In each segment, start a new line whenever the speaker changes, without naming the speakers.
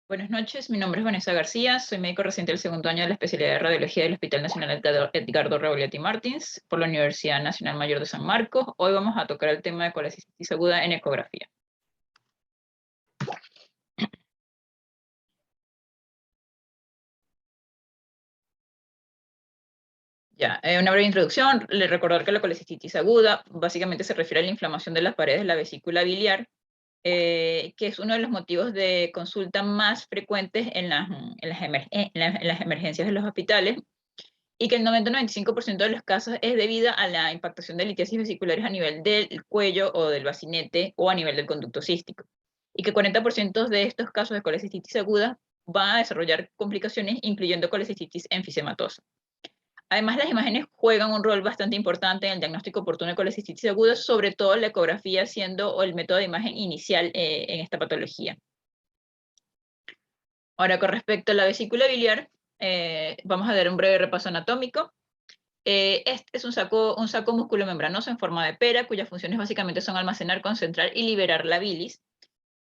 Buenas noches, mi nombre es Vanessa García, soy médico residente del segundo año de la especialidad de radiología del Hospital Nacional Edgardo Rebolletti Martins por la Universidad Nacional Mayor de San Marcos. Hoy vamos a tocar el tema de colecistitis aguda en ecografía. Ya, una breve introducción. Le recordar que la colecistitis aguda básicamente se refiere a la inflamación de las paredes de la vesícula biliar, que es uno de los motivos de consulta más frecuentes en las emergencias de los hospitales, y que el 90-95% de los casos es debida a la impactación de litiasis vesiculares a nivel del cuello o del bacinete o a nivel del conducto cístico. Y que 40% de estos casos de colecistitis aguda van a desarrollar complicaciones, incluyendo colecistitis enfisematosa. Además, las imágenes juegan un rol bastante importante en el diagnóstico oportuno de colecistitis aguda, sobre todo la ecografía siendo el método de imagen inicial en esta patología. Ahora, con respecto a la vesícula biliar, vamos a dar un breve repaso anatómico. Este es un saco músculo-membranoso en forma de pera, cuyas funciones básicamente son almacenar, concentrar y liberar la bilis.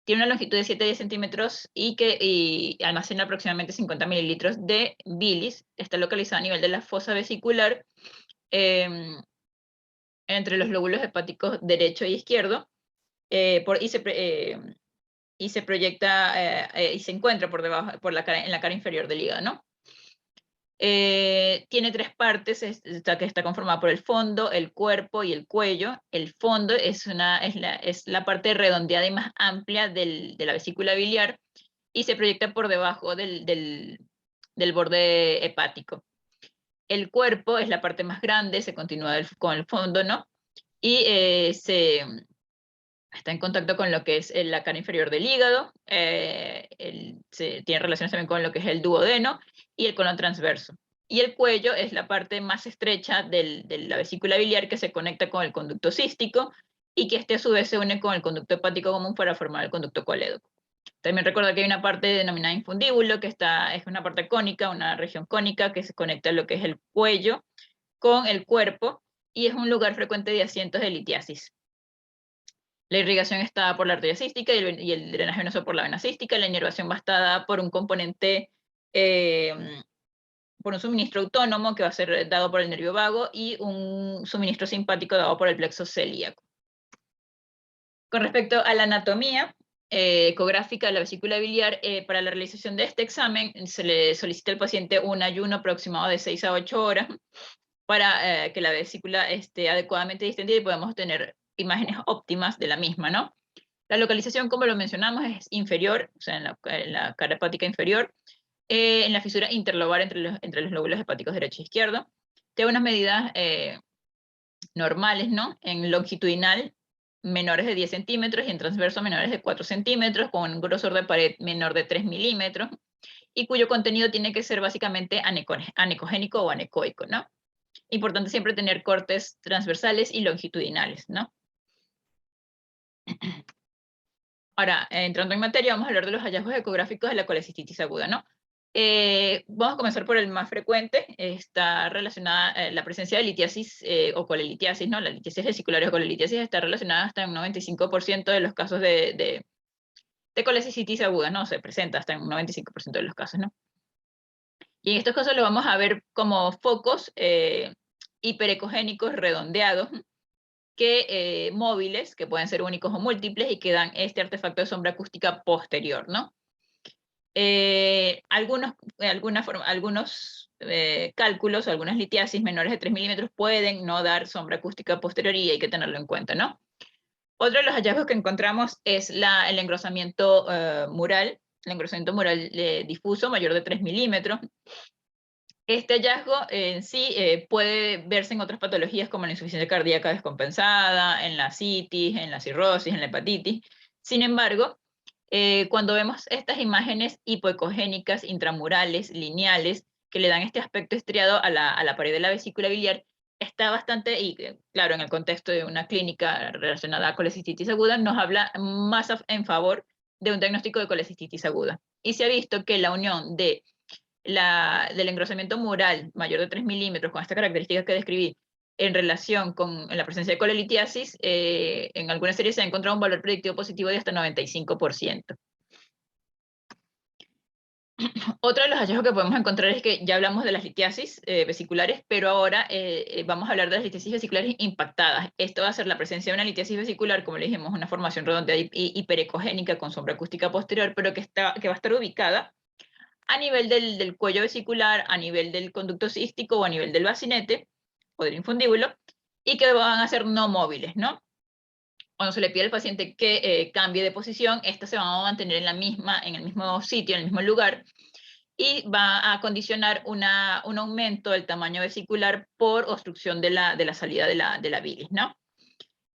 Tiene una longitud de 7 a 10 centímetros y almacena aproximadamente 50 mililitros de bilis. Está localizada a nivel de la fosa vesicular, entre los lóbulos hepáticos derecho y izquierdo, y se proyecta y se encuentra por debajo, en la cara inferior del hígado, ¿no? Tiene tres partes, que está conformada por el fondo, el cuerpo y el cuello. El fondo es la parte redondeada y más amplia de la vesícula biliar y se proyecta por debajo del borde hepático. El cuerpo es la parte más grande, se continúa con el fondo, ¿no? Y está en contacto con lo que es la cara inferior del hígado, tiene relaciones también con lo que es el duodeno y el colon transverso. Y el cuello es la parte más estrecha de la vesícula biliar que se conecta con el conducto cístico y que a su vez se une con el conducto hepático común para formar el conducto colédoco. También recuerda que hay una parte denominada infundíbulo, que es una parte cónica, una región cónica que se conecta a lo que es el cuello con el cuerpo y es un lugar frecuente de asientos de litiasis. La irrigación está por la arteria cística y el drenaje venoso por la vena cística. La inervación va a estar dada por un componente, por un suministro autónomo que va a ser dado por el nervio vago y un suministro simpático dado por el plexo celíaco. Con respecto a la anatomía ecográfica de la vesícula biliar, para la realización de este examen se le solicita al paciente un ayuno aproximado de 6 a 8 horas para que la vesícula esté adecuadamente distendida y podamos tener imágenes óptimas de la misma, ¿no? La localización, como lo mencionamos, es inferior, o sea, en la cara hepática inferior, en la fisura interlobar entre los lóbulos hepáticos derecho e izquierdo. Tiene unas medidas normales, ¿no? En longitudinal, menores de 10 centímetros y en transverso menores de 4 centímetros, con un grosor de pared menor de 3 milímetros, y cuyo contenido tiene que ser básicamente anecogénico o anecoico, ¿no? Importante siempre tener cortes transversales y longitudinales, ¿no? Ahora, entrando en materia, vamos a hablar de los hallazgos ecográficos de la colecistitis aguda, ¿no? Vamos a comenzar por el más frecuente. Está relacionada la presencia de litiasis o colelitiasis, ¿no? La litiasis vesicular o colelitiasis está relacionada hasta en un 95% de los casos de colecistitis aguda, ¿no? Se presenta hasta en un 95% de los casos, ¿no? Y en estos casos lo vamos a ver como focos hiperecogénicos redondeados, móviles, que pueden ser únicos o múltiples, y que dan este artefacto de sombra acústica posterior, ¿no? Algunos cálculos o algunas litiasis menores de 3 milímetros pueden no dar sombra acústica posterior y hay que tenerlo en cuenta, ¿no? Otro de los hallazgos que encontramos es el engrosamiento mural, difuso mayor de 3 milímetros. Este hallazgo en sí puede verse en otras patologías como la insuficiencia cardíaca descompensada, en la citis, en la cirrosis, en la hepatitis. Sin embargo, cuando vemos estas imágenes hipoecogénicas, intramurales, lineales, que le dan este aspecto estriado a la pared de la vesícula biliar, está bastante, y claro, en el contexto de una clínica relacionada a colecistitis aguda, nos habla más en favor de un diagnóstico de colecistitis aguda. Y se ha visto que la unión del engrosamiento mural mayor de 3 milímetros con esta característica que describí en relación con la presencia de colelitiasis, en algunas series se ha encontrado un valor predictivo positivo de hasta 95%. Otro de los hallazgos que podemos encontrar es que ya hablamos de las litiasis vesiculares, pero ahora vamos a hablar de las litiasis vesiculares impactadas. Esto va a ser la presencia de una litiasis vesicular, como le dijimos, una formación redondeada y hiperecogénica con sombra acústica posterior, pero que va a estar ubicada a nivel del cuello vesicular, a nivel del conducto cístico o a nivel del bacinete o del infundíbulo, y que van a ser no móviles, ¿no? Cuando se le pide al paciente que cambie de posición, estas se van a mantener en el mismo sitio, en el mismo lugar, y va a condicionar un aumento del tamaño vesicular por obstrucción de la salida de la bilis, ¿no?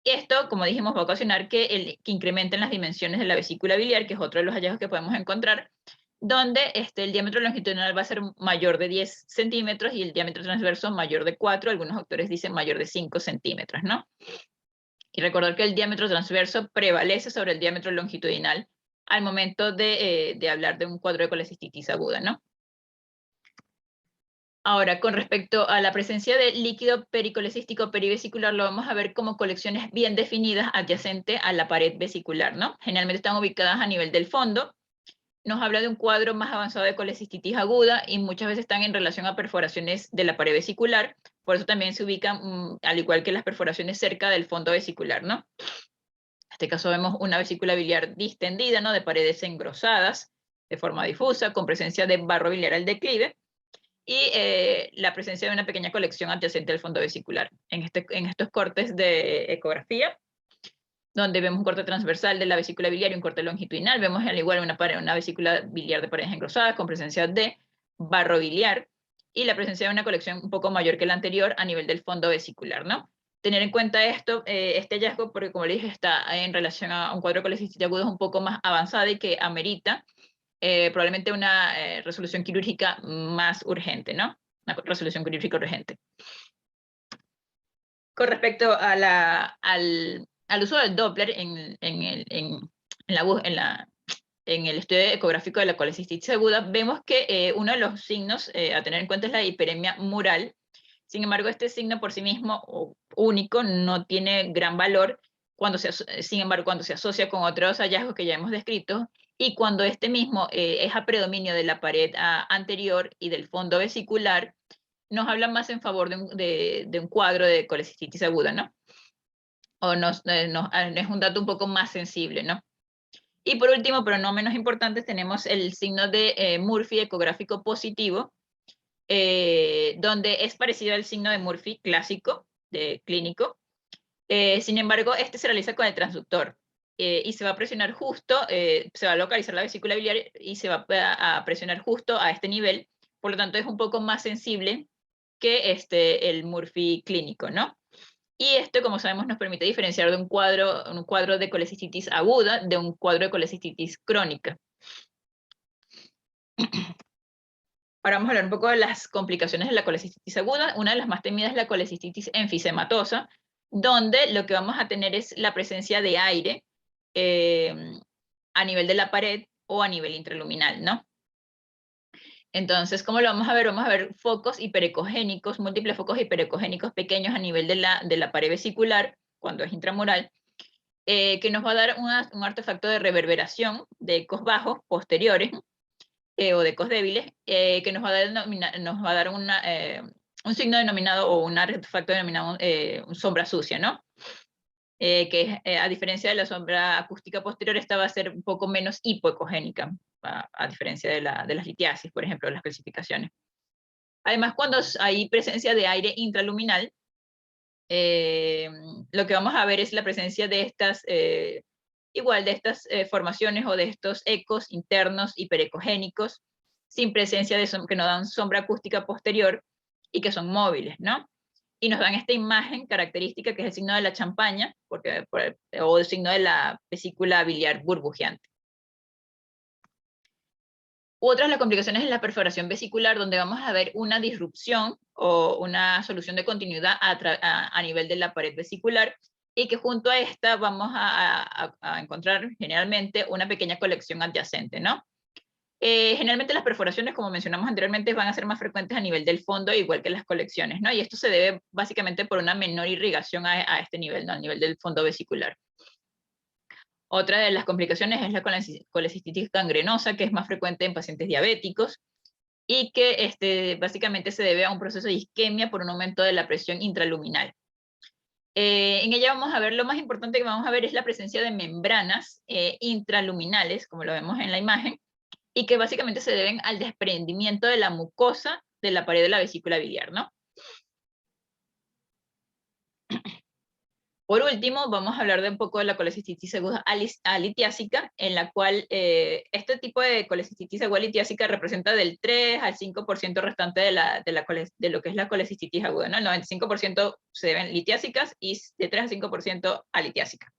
Esto, como dijimos, va a ocasionar que incrementen las dimensiones de la vesícula biliar, que es otro de los hallazgos que podemos encontrar, donde el diámetro longitudinal va a ser mayor de 10 centímetros y el diámetro transverso mayor de 4, algunos autores dicen mayor de 5 centímetros, ¿no? Y recordar que el diámetro transverso prevalece sobre el diámetro longitudinal al momento de hablar de un cuadro de colecistitis aguda, ¿no? Ahora, con respecto a la presencia de líquido pericolecístico perivesicular, lo vamos a ver como colecciones bien definidas adyacente a la pared vesicular, ¿no? Generalmente están ubicadas a nivel del fondo. Nos habla de un cuadro más avanzado de colecistitis aguda y muchas veces están en relación a perforaciones de la pared vesicular. Por eso también se ubican, al igual que las perforaciones, cerca del fondo vesicular, ¿no? En este caso vemos una vesícula biliar distendida, ¿no? De paredes engrosadas, de forma difusa, con presencia de barro biliar al declive, y la presencia de una pequeña colección adyacente al fondo vesicular. En estos cortes de ecografía, donde vemos un corte transversal de la vesícula biliar y un corte longitudinal, vemos al igual una vesícula biliar de paredes engrosadas con presencia de barro biliar y la presencia de una colección un poco mayor que la anterior a nivel del fondo vesicular, ¿no? Tener en cuenta esto, este hallazgo, porque como le dije, está en relación a un cuadro de colecistitis aguda un poco más avanzada y que amerita probablemente una resolución quirúrgica más urgente, ¿no? Una resolución quirúrgica urgente. Con respecto a al uso del Doppler en el estudio ecográfico de la colecistitis aguda, vemos que uno de los signos a tener en cuenta es la hiperemia mural. Sin embargo, este signo por sí mismo o único no tiene gran valor sin embargo, cuando se asocia con otros hallazgos que ya hemos descrito y cuando este mismo es a predominio de la pared anterior y del fondo vesicular, nos habla más en favor de un cuadro de colecistitis aguda, ¿no? O es un dato un poco más sensible, ¿no? Y por último, pero no menos importante, tenemos el signo de Murphy ecográfico positivo, donde es parecido al signo de Murphy clásico, de clínico. Sin embargo, este se realiza con el transductor y se va a presionar justo, se va a localizar la vesícula biliar y se va a presionar justo a este nivel. Por lo tanto, es un poco más sensible que el Murphy clínico, ¿no? Y esto, como sabemos, nos permite diferenciar de un cuadro de colecistitis aguda de un cuadro de colecistitis crónica. Ahora vamos a hablar un poco de las complicaciones de la colecistitis aguda. Una de las más temidas es la colecistitis enfisematosa, donde lo que vamos a tener es la presencia de aire a nivel de la pared o a nivel intraluminal, ¿no? Entonces, ¿cómo lo vamos a ver? Vamos a ver focos hiperecogénicos, múltiples focos hiperecogénicos pequeños a nivel de la pared vesicular, cuando es intramural, que nos va a dar un artefacto de reverberación de ecos bajos posteriores o de ecos débiles, que nos va a dar un signo denominado o un artefacto denominado sombra sucia, ¿no? Que a diferencia de la sombra acústica posterior, esta va a ser un poco menos hipoecogénica, a diferencia de las litiasis, por ejemplo, las clasificaciones. Además, cuando hay presencia de aire intraluminal, lo que vamos a ver es la presencia de estas, formaciones o de estos ecos internos hiperecogénicos, sin presencia que nos dan sombra acústica posterior y que son móviles, ¿no? Y nos dan esta imagen característica que es el signo de la champaña, o el signo de la vesícula biliar burbujeante. Otras las complicaciones en la perforación vesicular, donde vamos a ver una disrupción o una solución de continuidad a nivel de la pared vesicular, y que junto a esta vamos a encontrar generalmente una pequeña colección adyacente, ¿no? Generalmente las perforaciones, como mencionamos anteriormente, van a ser más frecuentes a nivel del fondo, igual que las colecciones, ¿no? Y esto se debe básicamente por una menor irrigación a este nivel, ¿no? Al nivel del fondo vesicular. Otra de las complicaciones es la colecistitis gangrenosa, que es más frecuente en pacientes diabéticos y que básicamente se debe a un proceso de isquemia por un aumento de la presión intraluminal. En ella vamos a ver, lo más importante que vamos a ver es la presencia de membranas intraluminales, como lo vemos en la imagen, y que básicamente se deben al desprendimiento de la mucosa de la pared de la vesícula biliar, ¿no? Por último, vamos a hablar de un poco de la colecistitis aguda alitiásica, en la cual este tipo de colecistitis aguda alitiásica representa del 3 al 5% restante de lo que es la colecistitis aguda, ¿no? El 95% se deben litiásicas y de 3 al 5% alitiásica.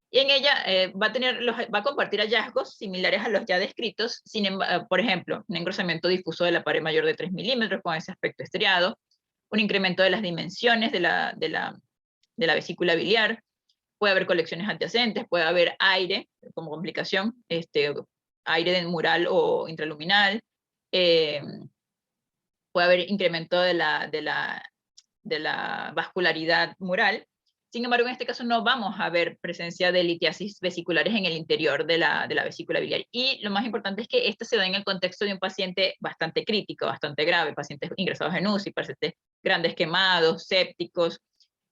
Y en ella va a compartir hallazgos similares a los ya descritos, por ejemplo, un engrosamiento difuso de la pared mayor de 3 milímetros con ese aspecto estriado, un incremento de las dimensiones de la vesícula biliar, puede haber colecciones adyacentes, puede haber aire como complicación, aire mural o intraluminal, eh, puede haber incremento de la vascularidad mural. Sin embargo, en este caso no vamos a ver presencia de litiasis vesiculares en el interior de la vesícula biliar. Y lo más importante es que esto se da en el contexto de un paciente bastante crítico, bastante grave, pacientes ingresados en UCI, pacientes grandes quemados, sépticos.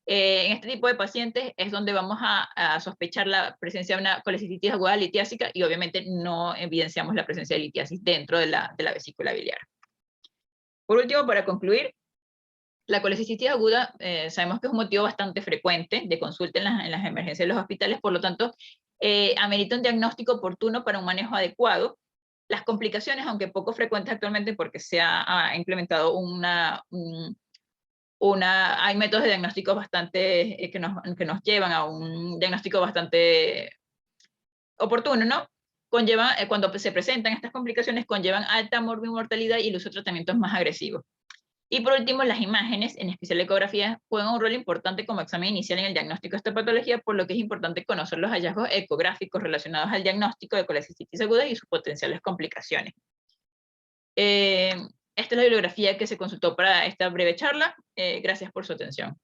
En este tipo de pacientes es donde vamos a sospechar la presencia de una colecistitis aguda litiásica y obviamente no evidenciamos la presencia de litiasis dentro de la vesícula biliar. Por último, para concluir, la colecistitis aguda sabemos que es un motivo bastante frecuente de consulta en las emergencias de los hospitales, por lo tanto, amerita un diagnóstico oportuno para un manejo adecuado. Las complicaciones, aunque poco frecuentes actualmente porque se ha implementado hay métodos de diagnóstico bastante, que nos llevan a un diagnóstico bastante oportuno, ¿no? Cuando se presentan estas complicaciones, conllevan alta mortalidad y el uso de tratamientos más agresivos. Y por último, las imágenes, en especial la ecografía, juegan un rol importante como examen inicial en el diagnóstico de esta patología, por lo que es importante conocer los hallazgos ecográficos relacionados al diagnóstico de colecistitis aguda y sus potenciales complicaciones. Esta es la bibliografía que se consultó para esta breve charla. Gracias por su atención.